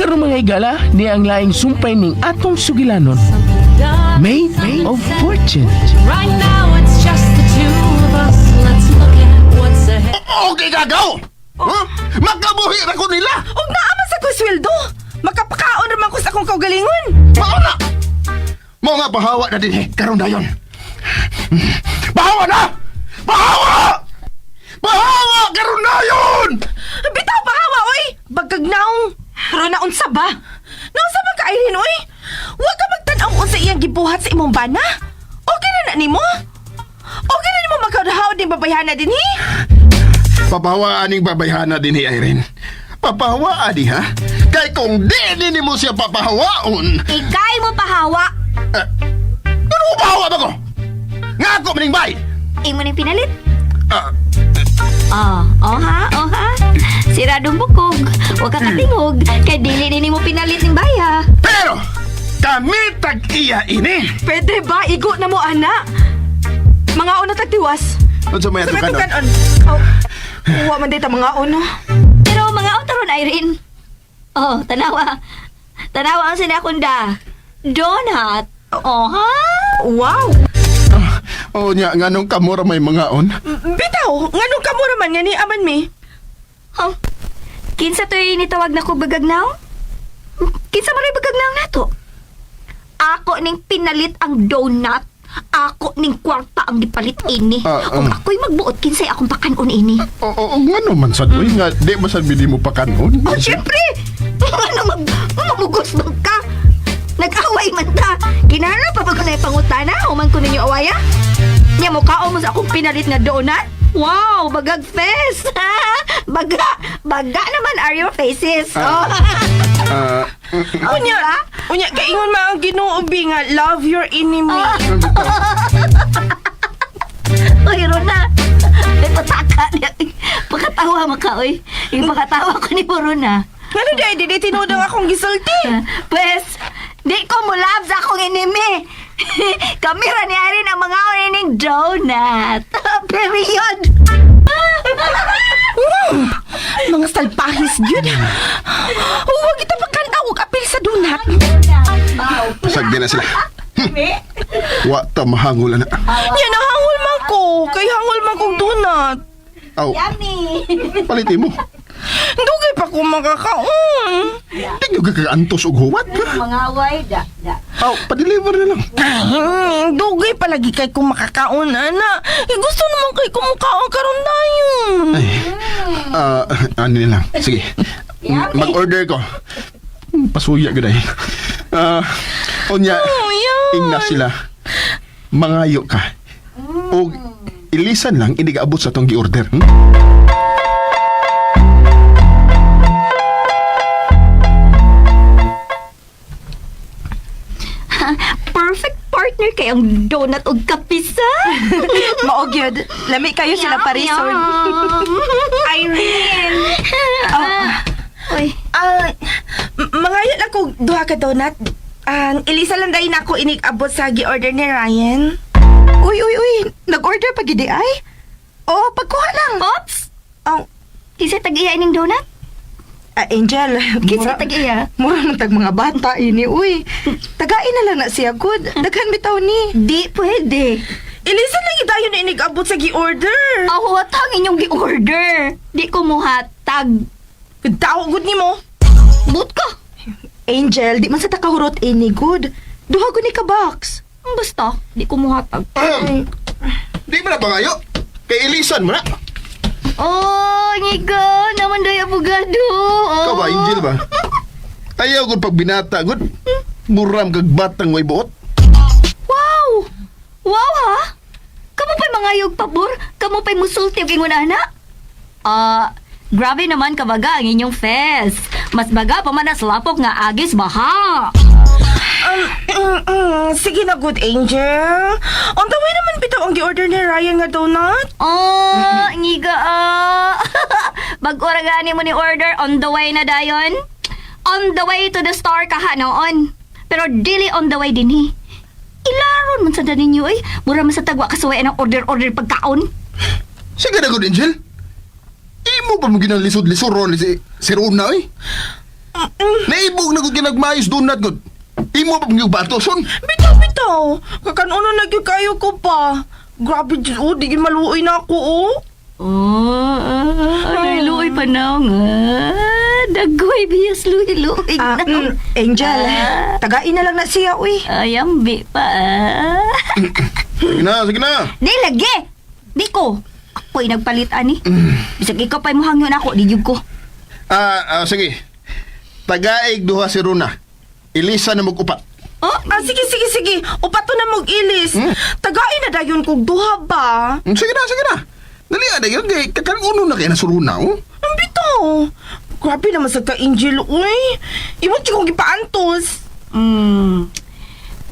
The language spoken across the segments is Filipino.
Karon mga higala, ni ang laing sumpay ning atong sugilanon. Made of Fortune. Right now it's just the two of us. Let's look at what's ahead. Okay, gagaw! Huh? Magkabuhi na ko nila! Og naaman sa ko sweldo. Makapakaon naman ko sa akong kaugalingon. Mauna! Mga bahawa na din karon dayon. Bahawa na! Bahawa! Bahawa karon dayon! Bitaw pahawa oy. Bagkag naong. Pero naunsa ba? Naunsa ba kailin oy? Wa ka magtan-aw unsa iyang gibuhat sa imong bana? Okay na nimo? Okay na nimo magkadahaw din babayhana dinhi? Papahawaan ning babayhana din Irene. Papahawaan di ha? Kay kung di mo siya papahawaon. Ikay mo pahawa. Ano pahawa ba ko? Nga ako maning bay! Imo ning pinalit. Ah, Oh ha. Siradong bukog. Huwag ka katingog. Kay dili din mo pinalit ng baya. pero kami tag-iya ini. Pwede ba igo na mo ana? Mga una tagtiwas. Ano sa may Sa atukan? kanon. Oh. Wa man dita mga uno. Pero mga otaron, Irene. Oh, tanawa. Tanawa ang sinakunda. Donut. Oh ha? Wow. Oh, nga nung kamura may mga on. Bitaw, nganong kamo raman nga ni aman mi? Huh? Kinsa to'y nitawag na ko bagagnaw? Kinsa mo rin bagagnaw na to? Ako ning pinalit ang donut. Ako ning kwarta ang gipalit ini. Kung ako'y magbuot, kinsay akong pakanon ini. Oo, nga naman sad. Uy, nga, di ba sad bili mo pa kanon? Oh, syempre! Ano mamugos doon ka? Nag-away man ta. Kinahanglan pa ba ko na ipangutana? Human ko ninyo awaya? Nya mo kaon mo sa akong pinalit nga donut? Wow, bagag face! Baga naman are your faces. Oh. Unya, unya kaingon mga Ginoo bi nga love your enemy. Uy, Rona. May pataka. Pakatawa mo ka, uy. Yung pakatawa ko ni Rona. Ano day, di tinudang akong gisulti. Pues, di ko mo love sa akong enemy. Kamera ni Irene ang mga onining donut. Period. Mga salpahis yun. Huwag ito pagkanta og apil sa donut. Sagdi na sila. Wa ta mahangol na. Yan, nahangol man ko. Kay hangol man kong donut. Aw, Yummy. palitin mo. Dugay pa ko makakaon. Di nyo kakaantos og huwat ka. Mga away, da. Aw, pa-deliver na lang. Dugay palagi kay kung makakaon, ana. Gusto naman kay kung makaon karon dayon. Ay, ano na lang. Sige, mag-order ko. Pasuya ka dahil. Onya, ingna sila. Mangayo ka. O ilisan lang, hindi ka abot sa itong gi-order. Perfect partner kay ang donut o kapisa. Maog yun. Lami kayo sila parisod. Irene. Uy. Mangayo lang ko duha ka donut. Ilisa lang dahil ako inig-abot sa gi-order ni Ryan. Uy. Nag-order pa gidi ay? Oo, pagkuha lang. Oops! Oh, Kisay tag-iya ining donut? Angel, Kisay tag-iya? mura ng tag mga bata ini, uy. Tagain na lang na siya, good. Daghan bitaw ni. Di pwede. ilisa lang itayo na inig-abot sa gi-order. Ako hatang inyong gi-order. Di ko muhatag. Tawagod ni mo. But ka. Angel, di man sa takahurot ini, good. Duha ko ni ka box. Basta, di ko muhatag. Di ba na pangayo? Kay ilisan mo na. Oh, ngiga, naman day abogado. Ikaw ba, Angel ba? Ayaw ko pag binata, good. Muram kag batang way buot. Wow! Wow ha? Kamu pa'y mangayog pabor? Kamu pa'y musulti og ingon ana? Grabe naman kabaga ang inyong fest. Mas baga pa man lapok nga agis baha. Sige na, good angel. On the way naman bitaw ang gi-order ni Ryan nga donut. Oh, ngiga Bag-ora gani mo ni order on the way na dayon. On the way to the store kaha noon. Pero dili on the way dinhi. Ilaron man sa ninyo ay. Mura man sa tagwa kasuway ng order pagkaon. Sige na, good Angel. Imo pa mo ginalisod-lisod ron si Rona, eh. Naibog na ko kinagmayos donut ko. Imo pa mga batoson. Bitaw. Kakanuno na gyud kayo ko pa. Grabe dyan, oh. Di maluoy na ako, oh. Ay, luoy pa na nga. Dagoy, biyas luoy na. Angel, tagain na lang na siya, uy. Ay, ambi pa. Sige na. Di, lagi. Di ko. Ako'y nagpalit, ani. Bisag ikaw pa'y mohangyon ako, di jud ko. Sige. Tagaig duha si Runa. Ilisa na mag-upat. Sige. Upato na mong ilis. Tagain na dayon kog duha ba? Sige na. Dali ada yun. Kakaluno na kayo na si Runa, oh. Ang bitaw. Grabe naman sa ka-Angel, uy. Imo di kong gipaantos.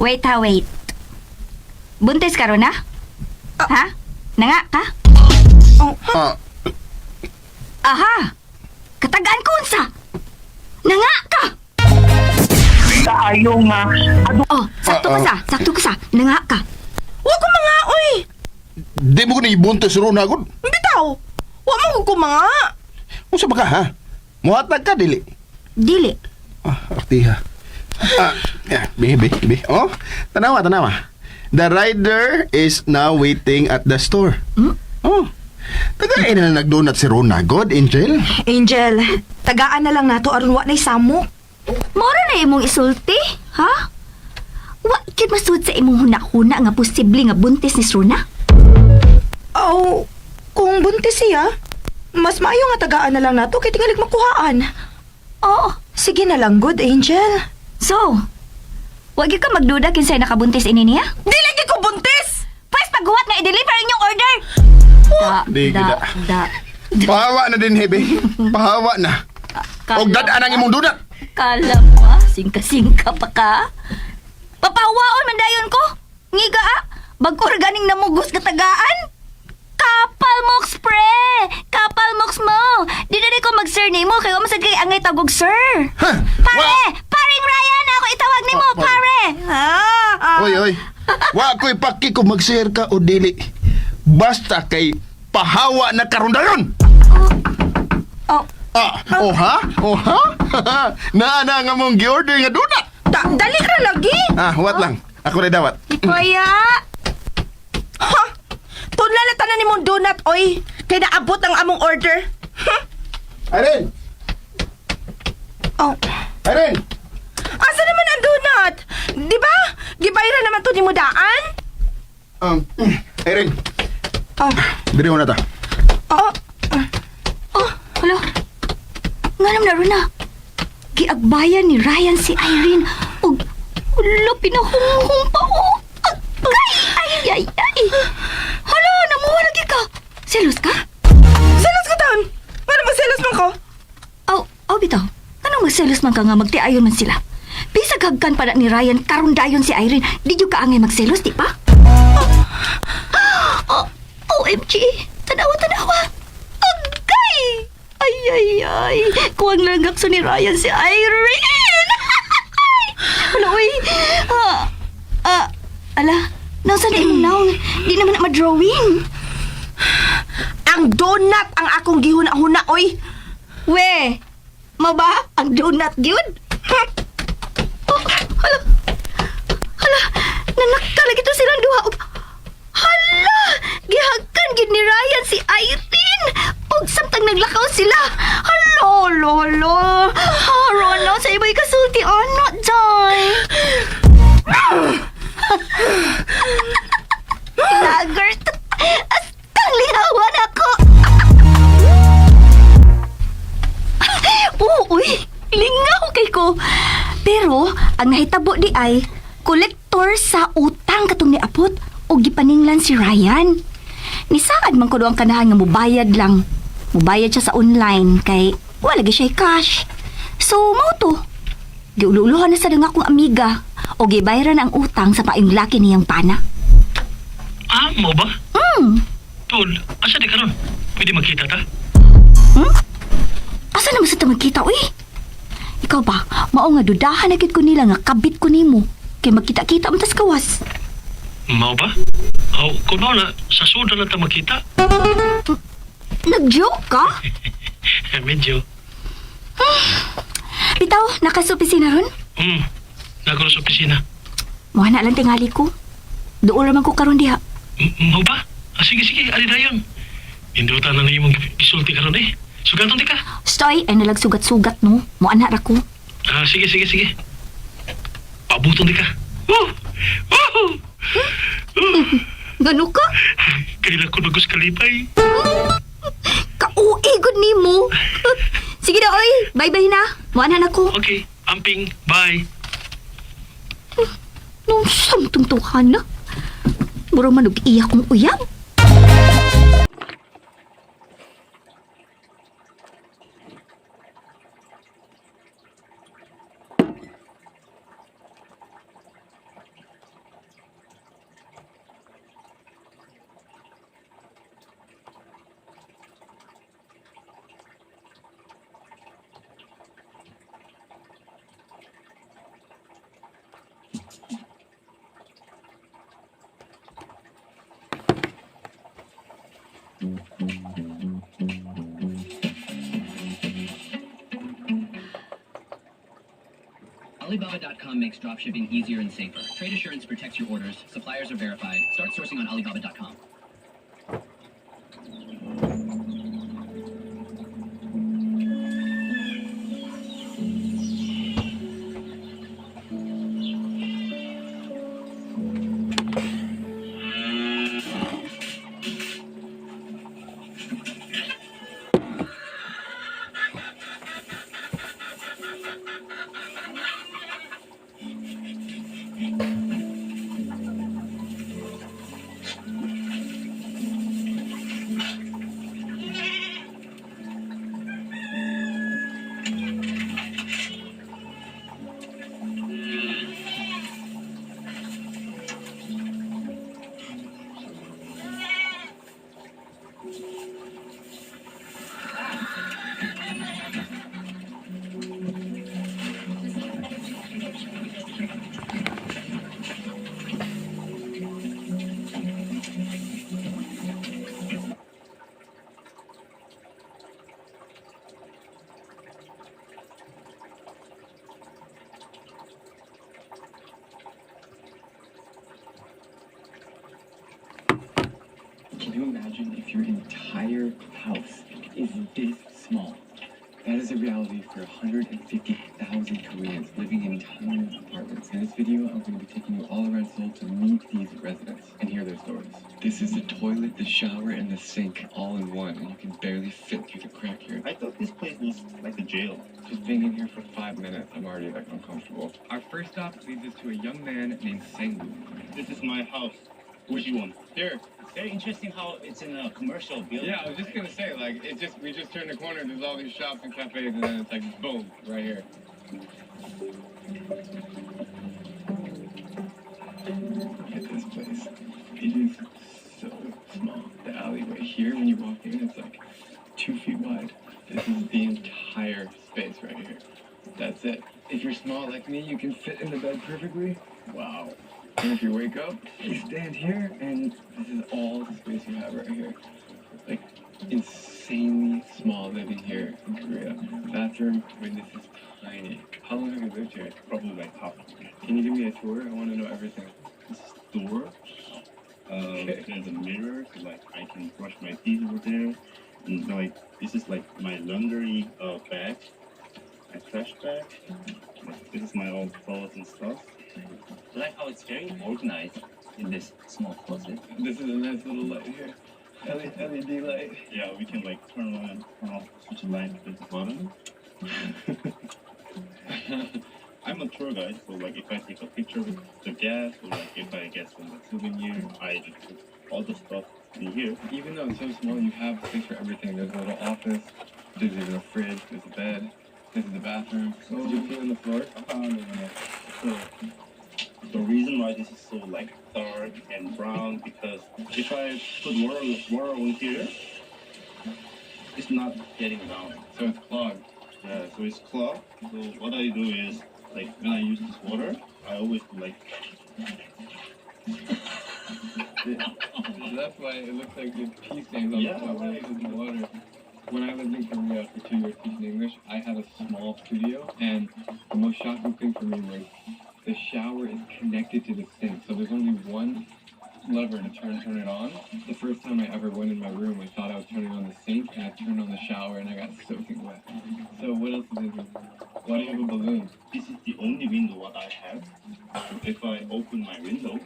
Wait. Buntis ka ron, ha? Ha? Nanga ka? Aha! Katagaan ko unsa? Nanga ka! Kaayo nga. Oh, sakto ka sa. Nanga ka. Wa ko mga, uy. Di mo ko na ibunto si Runa, good. Ang bitaw. Wa mo ko mga. Unsa ba ka, ha? Muhatag ka, dili. Dili. Artiha. Bibi. Oh, tanawa. The rider is now waiting at the store. Oh. Tagain na nagdonut si Rona. God, Angel. Angel, tagaan na lang nato aron wa na'y samok. Mora na imong isulti, ha? Wa kid masud sa imong huna-huna nga posible nga buntis ni Runa? Oh, kung buntis siya, mas maayo nga tagaan na lang nato kay tingali makuhaan. Oo. Sige na lang, good, Angel. So, wag ka magduda kinsay nakabuntis ini niya? Di lagi ko buntis. Pwes paghuwat nga i-deliver inyong order. Di gida. Pahawa na din, Hebe. Pahawa na. Og dadaan ang imong donut. Kala mo, singka-singka pa ka. Papawaon man dayon ko. Ngiga bag-or ganing namugos ka tagaan. Kapal moks pre. Kapal moks mo. Di na ko mag-surname mo kaya masag kay angay tagog sir. Ha? Paring Ryan ako itawag nimo, pare. Oy. Wa ko'y paki kung mag-share ka o dili. Basta kay pahawa na karon dayon. Ha? Naana nga mong gi-order nga donut. Dali ra lagi. Wat lang. Ako na dawat. Kuya. Ha? Tunla na tanan nimong donut, oy. Kay naabot ang among order. Irene! Irene! Asa naman ang donut? Di ba? Gibayra naman to ni mo daan? Irene. Diri mo na ta. Hala. Nga naman na rin na. Giagbayan ni Ryan si Irene. Og, wala, pinahunghong pa o. Ay. Hala, namuha lagi ka. Selos ka? Selos ka taon. Ano magselos man ko? Bitaw. Anong magselos man ka nga magtiayon man sila? Bisag hagkan pa na ni Ryan karon dayon si Irene. Di yung kaangay magselos, di ba? OMG. Tanawa. Agay! Ay. Kuwang langgakso ni Ryan si Irene. Wala, uy. Ala, nasa na imong naong. Di naman na ma-drawing. Ang donut ang akong gihuna-huna, oy. We, ba? Ang donut yun? Hala, nanaktalag ito silang duha. Hala, gihagkan gid ni Ryan si Irene. Og samtang naglakaw sila. Hala. Rona, sa iba'y kasulti, ano, Joy? Lagert, astang lingawan ako. Uy, lingaw kay ko. Pero, ang nahitabo di ay, kolektor sa utang katong niapot o gipaninglan si Ryan. Nisaad man ko doang kanahan nga mubayad lang. Mubayad siya sa online kay wala gi siya cash. So, mao to. Giululuhan na sa dang akong amiga o gibayaran ang utang sa paing laki niyang pana. Mo ba? Tol, asa di ka ron? Pwede magkita ta? Asa naman sa magkita, uy? Ikaw ba, mao nga dudahan na gid ko nila nga kabit ko nimo. Kay magkita-kita man tas kawas. Mao ba? Kung na, sa suda lang ta magkita. Nag-joke ka? Medyo. Bitaw bitaw, nakasupisina ron? Nagro sa opisina. Muha na lang tingali ko. Doon naman ko karon diha. Mo ba? Sige, ali na yun. Indutan na na yung isulti karon eh. Sugaton di ka. Stoy, ay nalag sugat-sugat no. Muha na ra ko. Sige. Pabuton di ka. Woo! Ngano ka? Kailan ko nagus kalipay. Kauigod ni mo. Sige na, oy. Bye-bye na. Muha na ko. Okay, amping. Bye. Nung samtong tuhan na. Murang manug-iyak kong uyab. Alibaba.com makes dropshipping easier and safer. Trade assurance protects your orders. Suppliers are verified. Start sourcing on Alibaba.com. Can you imagine if your entire house is this small? That is a reality for 150,000 Koreans living in tiny apartments. In this video, I'm going to be taking you all around Seoul to meet these residents and hear their stories. This is the toilet, the shower, and the sink all in one, and you can barely fit through the crack here. I thought this place was like a jail. Just being in here for 5 minutes, I'm already like uncomfortable. Our first stop leads us to a young man named Sangwoo. This is my house. Which one? Here. It's very interesting how it's in a commercial building. Yeah, I was just gonna say, like, we just turned the corner, there's all these shops and cafes, and then it's like, boom, right here. Look at this place. It is so small. The alleyway here, when you walk in, it's like 2 feet wide. This is the entire space right here. That's it. If you're small like me, you can fit in the bed perfectly. Wow. And if you wake up, you stand here, and this is all the space you have right here. Like, insanely small living here in Korea. Bathroom, when this is tiny. How long have you lived here? Probably like half. Can you give me a tour? I want to know everything. This is the door. There's a mirror, so like I can brush my teeth over there. And like this is like my laundry bag, my trash bag. Like, this is my old clothes and stuff. I like how it's very organized in this small closet. This is a nice little light here. LED light. Yeah, we can like turn on and turn off, switch the light at the bottom. I'm a tour guide, so like if I take a picture with the guest, or like if I get some like, souvenir, I just put all the stuff in here. Even though it's so small, you have space for everything. There's a little office, there's even a fridge, there's a bed, this is the bathroom. So did you pee on the floor? So the reason why this is so like dark and brown because if I put water on here, it's not getting down. So it's clogged. Yeah, so it's clogged. So what I do is like when I use this water, I always like. So that's why it looks like there's pee stains on the floor when it's in the water. When I lived in Korea for 2 years teaching English, I had a small studio, and the most shocking thing for me was the shower is connected to the sink, so there's only one lever to turn it on. The first time I ever went in my room, I thought I was turning on the sink, and I turned on the shower, and I got soaking wet. So what else is in here? Why do you have a balloon? This is the only window what I have. So if I open my window,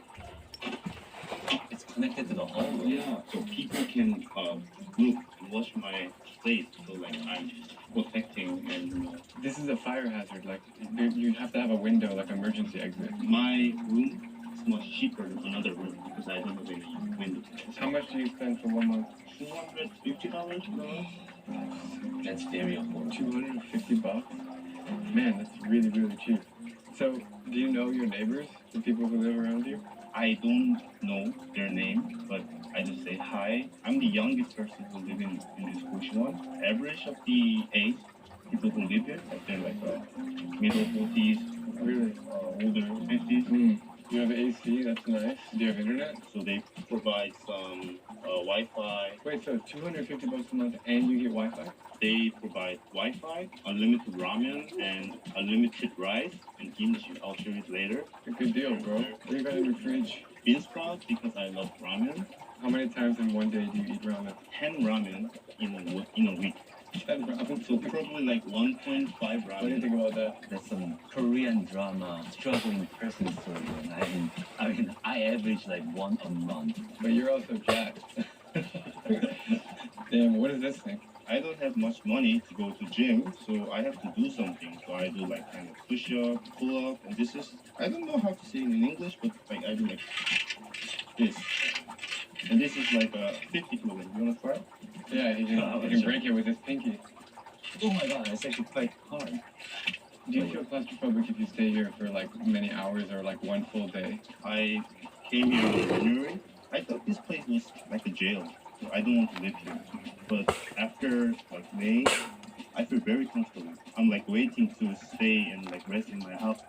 it's connected to the hallway. Yeah. So people can look and watch my place. So like I'm protecting and. This is a fire hazard. Like you have to have a window, like emergency exit. My room is much cheaper than another room because I don't have any window. How much do you spend for 1 month? $250. That's very affordable. $250? Man, that's really, really cheap. So, do you know your neighbors, the people who live around you? I don't know their name, but I just say hi. I'm the youngest person who live in this Goshiwon. Average of the age, people who live here, they're like middle 40s, Really? older 50s. You have AC, that's nice. Do you have internet? So they provide some Wi-Fi. Wait, so $250 a month and you get Wi-Fi? They provide Wi-Fi, unlimited ramen, and unlimited rice and kimchi. I'll show you later. A good deal, bro. What do you got in your fridge? Bean sprouts because I love ramen. How many times in one day do you eat ramen? 10 ramen in a week. 10 ramen. So probably like 1.5 ramen. What do you think about that? That's some Korean drama, struggling person story. And I average like one a month. But you're also jacked. Damn, what is this thing? I don't have much money to go to gym, so I have to do something. So I do like kind of push-up, pull-up, and this is, I don't know how to say it in English, but like I do like this. And this is like a 50 kilogram. You want to try? Yeah, he can break it with his pinky. Oh my god, it's actually quite hard. Do you feel claustrophobic if you stay here for like many hours or like one full day? I came here in January. I thought this place was like a jail. So I don't want to live here. But after like May, I feel very comfortable. I'm like waiting to stay and like rest in my house.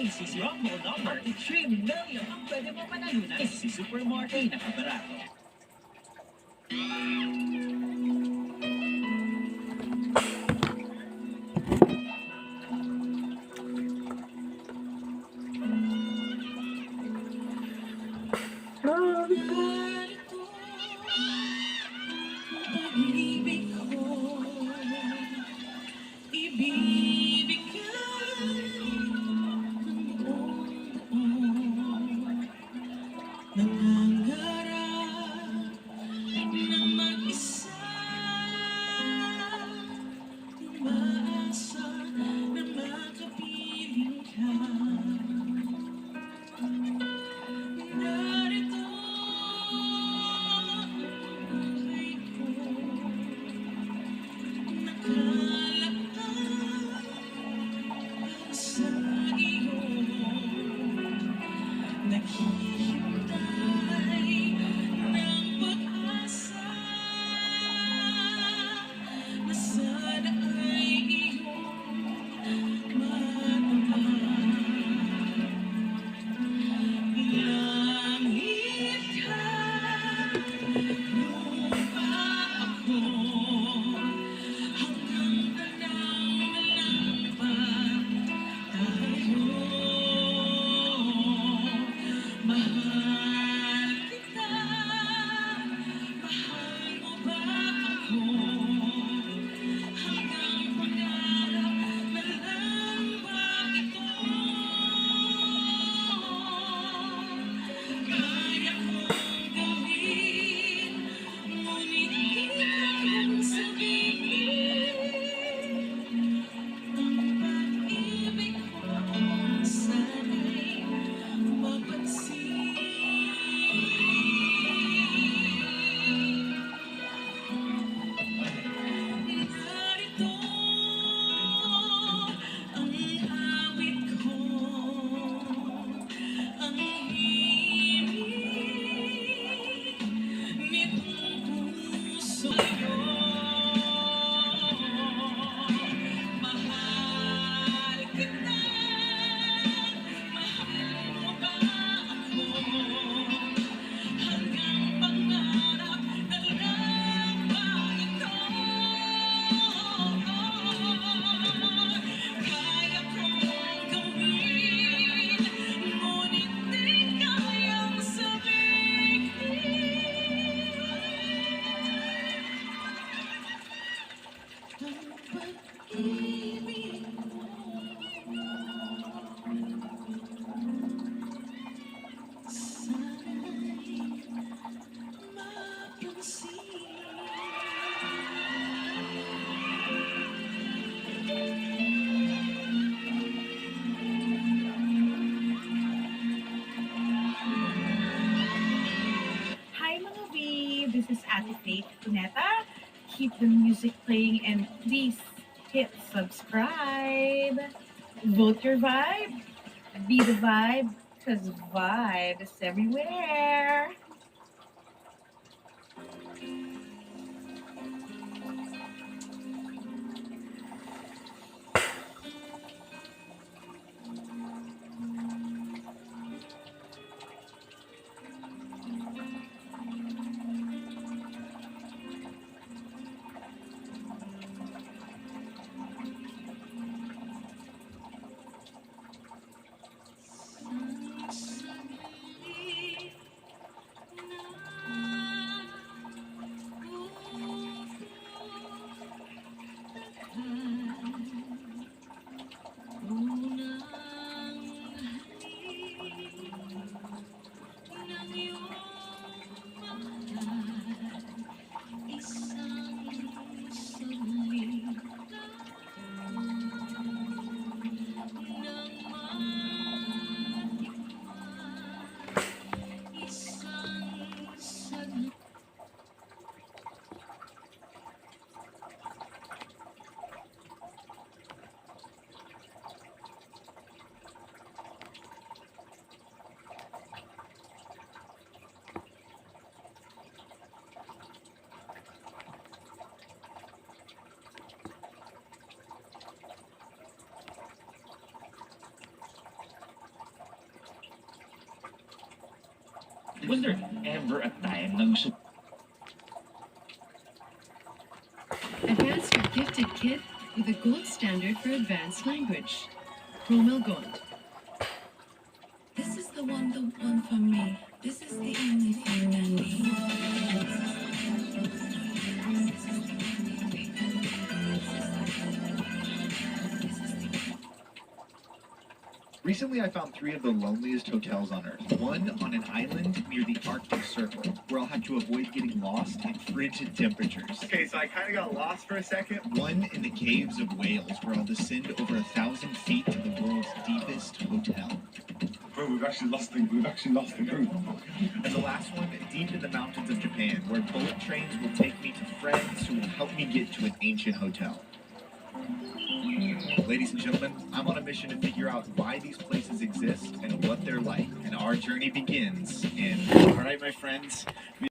Macy's Rumble number 3 million ang pwede mo panalunan si Supermarket na kabarato. Hi mga V, this is Ate Faith Cuneta. Keep the music playing and please hit subscribe. Vote your vibe. Be the vibe, because vibe is everywhere. Was there ever a time na gusto Advanced or Gifted Kit with a gold standard for advanced language. Promil Gold. This is the one for me. This is the only thing I need. Recently, I found 3 of the loneliest hotels on Earth. One on an island near the Arctic Circle, where I'll have to avoid getting lost in frigid temperatures. Okay, so I kind of got lost for a second. One in the caves of Wales, where I'll descend over 1,000 feet to the world's deepest hotel. Bro, we've actually lost the group. And the last one, deep in the mountains of Japan, where bullet trains will take me to friends who will help me get to an ancient hotel. Ladies and gentlemen, I'm on a mission to figure out why these places exist and what they're like. And our journey begins in... All right, my friends.